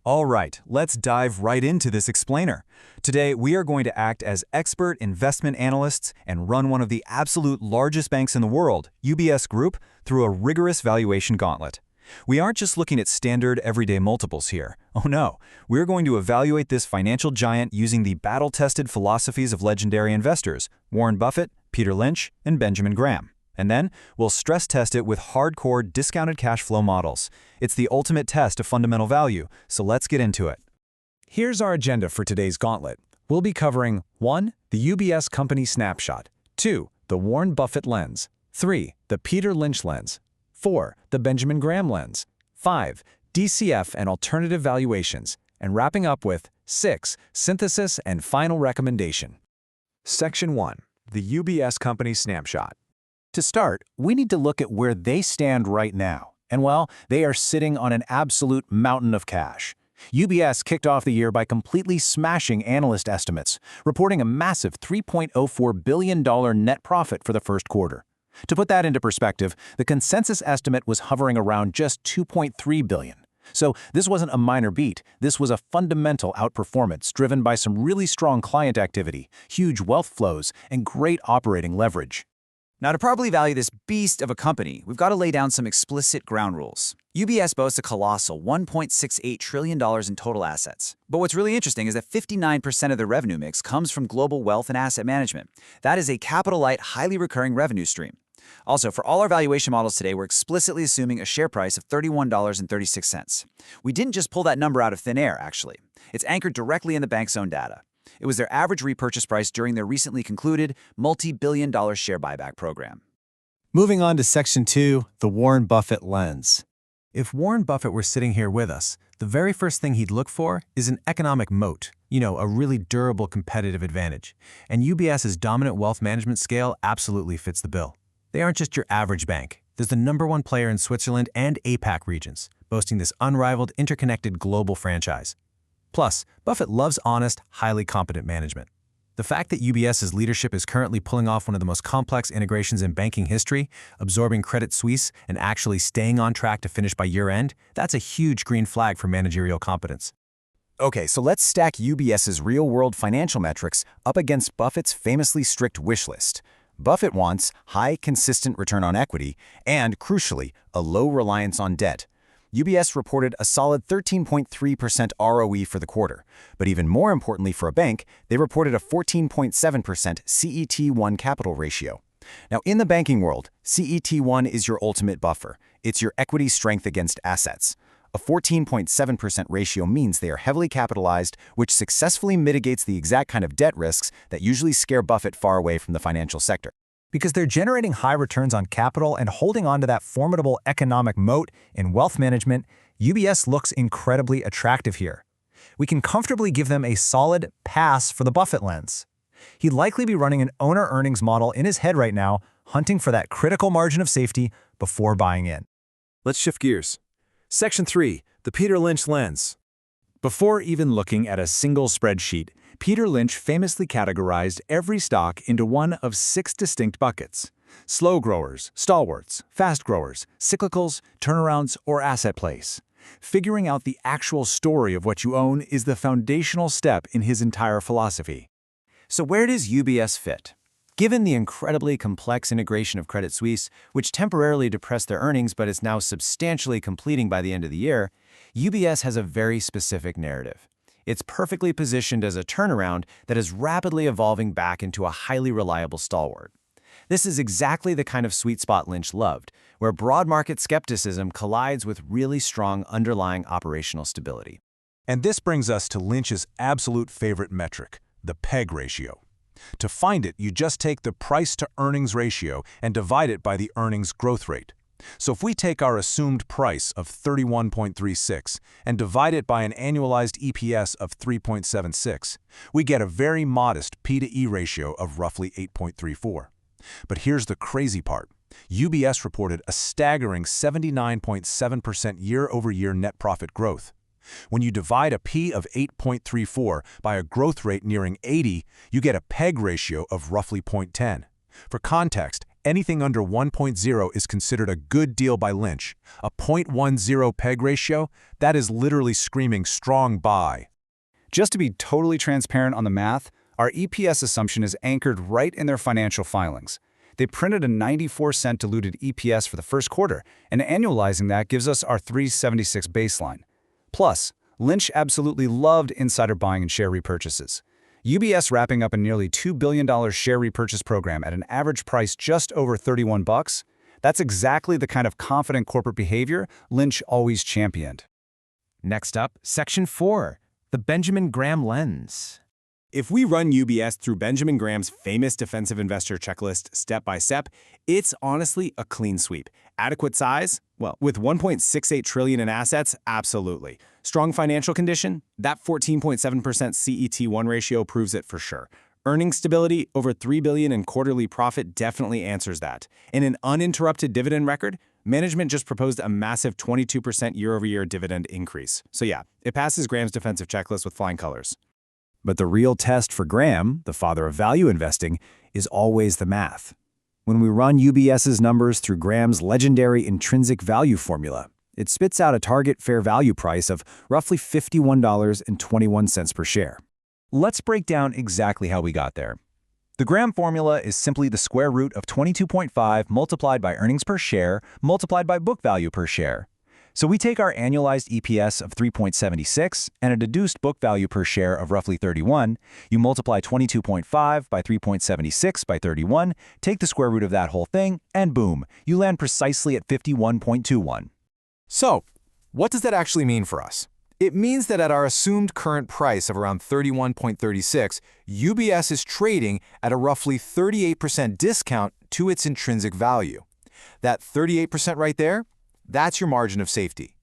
All right, let's dive right into this explainer. Today, we are going to act as expert investment analysts and run one of the absolute largest banks in the world, UBS Group, through a rigorous valuation gauntlet. We aren't just looking at standard everyday multiples here. Oh no, we're going to evaluate this financial giant using the battle-tested philosophies of legendary investors, Warren Buffett, Peter Lynch, and Benjamin Graham. And then, we'll stress test it with hardcore discounted cash flow models. It's the ultimate test of fundamental value, so let's get into it. Here's our agenda for today's gauntlet. We'll be covering 1. The UBS company snapshot, 2. The Warren Buffett lens, 3. The Peter Lynch lens, 4. The Benjamin Graham lens, 5. DCF and alternative valuations, and wrapping up with 6. Synthesis and final recommendation. Section 1. The UBS company snapshot. To start, we need to look at where they stand right now. And well, they are sitting on an absolute mountain of cash. UBS kicked off the year by completely smashing analyst estimates, reporting a massive $3.04 billion net profit for the first quarter. To put that into perspective, the consensus estimate was hovering around just $2.3 billion. So this wasn't a minor beat, this was a fundamental outperformance driven by some really strong client activity, huge wealth flows, and great operating leverage. Now, to properly value this beast of a company, we've got to lay down some explicit ground rules. UBS boasts a colossal $1.68 trillion in total assets. But what's really interesting is that 59% of their revenue mix comes from global wealth and asset management. That is a capital-light, highly recurring revenue stream. Also, for all our valuation models today, we're explicitly assuming a share price of $31.36. We didn't just pull that number out of thin air, actually. It's anchored directly in the bank's own data. It was their average repurchase price during their recently concluded multi-billion-dollar share buyback program. Moving on to Section 2, the Warren Buffett lens. If Warren Buffett were sitting here with us, the very first thing he'd look for is an economic moat, a really durable competitive advantage. And UBS's dominant wealth management scale absolutely fits the bill. They aren't just your average bank. There's the #1 player in Switzerland and APAC regions, boasting this unrivaled, interconnected global franchise. Plus, Buffett loves honest, highly competent management. The fact that UBS's leadership is currently pulling off one of the most complex integrations in banking history, absorbing Credit Suisse and actually staying on track to finish by year-end, that's a huge green flag for managerial competence. Okay, so let's stack UBS's real-world financial metrics up against Buffett's famously strict wish list. Buffett wants high, consistent return on equity and, crucially, a low reliance on debt. UBS reported a solid 13.3% ROE for the quarter, but even more importantly for a bank, they reported a 14.7% CET1 capital ratio. Now, in the banking world, CET1 is your ultimate buffer. It's your equity strength against assets. A 14.7% ratio means they are heavily capitalized, which successfully mitigates the exact kind of debt risks that usually scare Buffett far away from the financial sector. Because they're generating high returns on capital and holding on to that formidable economic moat in wealth management, UBS looks incredibly attractive here. We can comfortably give them a solid pass for the Buffett lens. He'd likely be running an owner earnings model in his head right now, hunting for that critical margin of safety before buying in. Let's shift gears. Section 3, the Peter Lynch lens. Before even looking at a single spreadsheet, Peter Lynch famously categorized every stock into one of 6 distinct buckets: slow growers, stalwarts, fast growers, cyclicals, turnarounds, or asset plays. Figuring out the actual story of what you own is the foundational step in his entire philosophy. So where does UBS fit? Given the incredibly complex integration of Credit Suisse, which temporarily depressed their earnings but is now substantially completing by the end of the year, UBS has a very specific narrative. It's perfectly positioned as a turnaround that is rapidly evolving back into a highly reliable stalwart. This is exactly the kind of sweet spot Lynch loved, where broad market skepticism collides with really strong underlying operational stability. And this brings us to Lynch's absolute favorite metric, the PEG ratio. To find it, you just take the price-to-earnings ratio and divide it by the earnings growth rate. So if we take our assumed price of 31.36 and divide it by an annualized EPS of 3.76, we get a very modest P/E ratio of roughly 8.34. But here's the crazy part. UBS reported a staggering 79.7% year-over-year net profit growth. When you divide a P of 8.34 by a growth rate nearing 80, you get a PEG ratio of roughly 0.10. For context, Anything under 1.0 is considered a good deal by Lynch. A 0.10 PEG ratio, that is literally screaming strong buy. Just to be totally transparent on the math, our EPS assumption is anchored right in their financial filings. They printed a 94-cent diluted EPS for the first quarter, and annualizing that gives us our 376 baseline. Plus, Lynch absolutely loved insider buying and share repurchases. UBS wrapping up a nearly $2 billion share repurchase program at an average price just over $31. That's exactly the kind of confident corporate behavior Lynch always championed. Next up, Section 4, the Benjamin Graham lens. If we run UBS through Benjamin Graham's famous defensive investor checklist step by step, it's honestly a clean sweep. Adequate size? Well, with $1.68 trillion in assets, absolutely. Strong financial condition? That 14.7% CET1 ratio proves it for sure. Earnings stability, over $3 billion in quarterly profit definitely answers that. And an uninterrupted dividend record? Management just proposed a massive 22% year-over-year dividend increase. So yeah, it passes Graham's defensive checklist with flying colors. But the real test for Graham, the father of value investing, is always the math. When we run UBS's numbers through Graham's legendary intrinsic value formula, it spits out a target fair value price of roughly $51.21 per share. Let's break down exactly how we got there. The Graham formula is simply the square root of 22.5 multiplied by earnings per share multiplied by book value per share. So we take our annualized EPS of 3.76 and a deduced book value per share of roughly 31. You multiply 22.5 by 3.76 by 31, take the square root of that whole thing, and boom, you land precisely at 51.21. So, what does that actually mean for us? It means that at our assumed current price of around 31.36, UBS is trading at a roughly 38% discount to its intrinsic value. That 38% right there, that's your margin of safety.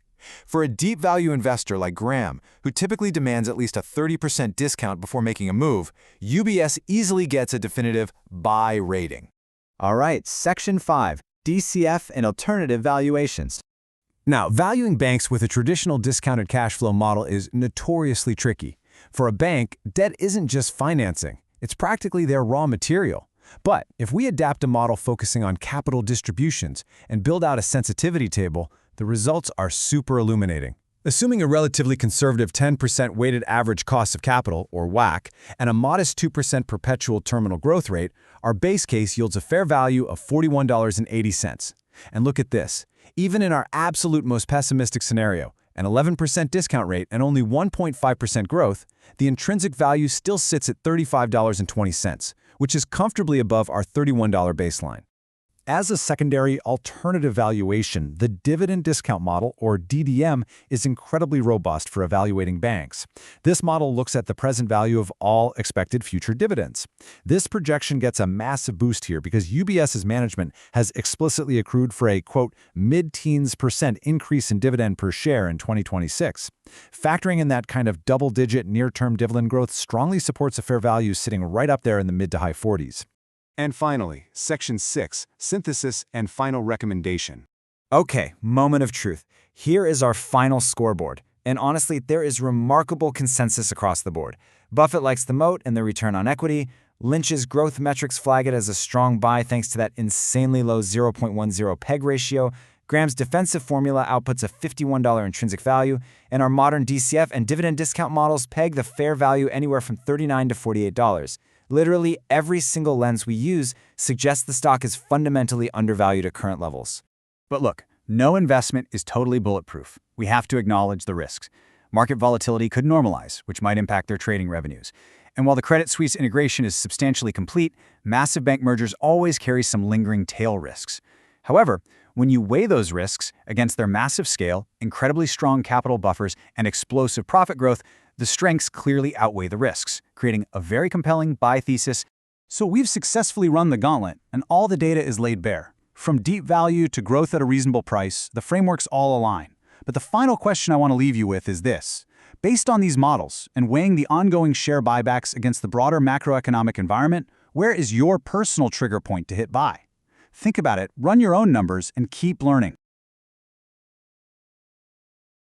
For a deep value investor like Graham, who typically demands at least a 30% discount before making a move, UBS easily gets a definitive buy rating. All right, Section 5, DCF and alternative valuations. Now, valuing banks with a traditional discounted cash flow model is notoriously tricky. For a bank, debt isn't just financing. It's practically their raw material. But if we adapt a model focusing on capital distributions and build out a sensitivity table, the results are super illuminating. Assuming a relatively conservative 10% weighted average cost of capital, or WACC, and a modest 2% perpetual terminal growth rate, our base case yields a fair value of $41.80. And look at this. Even in our absolute most pessimistic scenario, an 11% discount rate and only 1.5% growth, the intrinsic value still sits at $35.20, which is comfortably above our $31 baseline. As a secondary alternative valuation, the dividend discount model, or DDM, is incredibly robust for evaluating banks. This model looks at the present value of all expected future dividends. This projection gets a massive boost here because UBS's management has explicitly accrued for a, quote, mid-teens % increase in dividend per share in 2026. Factoring in that kind of double-digit near-term dividend growth strongly supports a fair value sitting right up there in the mid to high 40s. And finally, Section 6, Synthesis and Final Recommendation. Okay, moment of truth. Here is our final scoreboard. And honestly, there is remarkable consensus across the board. Buffett likes the moat and the return on equity. Lynch's growth metrics flag it as a strong buy thanks to that insanely low 0.10 PEG ratio. Graham's defensive formula outputs a $51 intrinsic value, and our modern DCF and dividend discount models peg the fair value anywhere from $39 to $48. Literally every single lens we use suggests the stock is fundamentally undervalued at current levels. But look, no investment is totally bulletproof. We have to acknowledge the risks. Market volatility could normalize, which might impact their trading revenues. And while the Credit Suisse integration is substantially complete, massive bank mergers always carry some lingering tail risks. However, when you weigh those risks against their massive scale, incredibly strong capital buffers, and explosive profit growth, the strengths clearly outweigh the risks, creating a very compelling buy thesis. So we've successfully run the gauntlet, and all the data is laid bare. From deep value to growth at a reasonable price, the frameworks all align. But the final question I want to leave you with is this. Based on these models, and weighing the ongoing share buybacks against the broader macroeconomic environment, where is your personal trigger point to hit buy? Think about it, run your own numbers, and keep learning.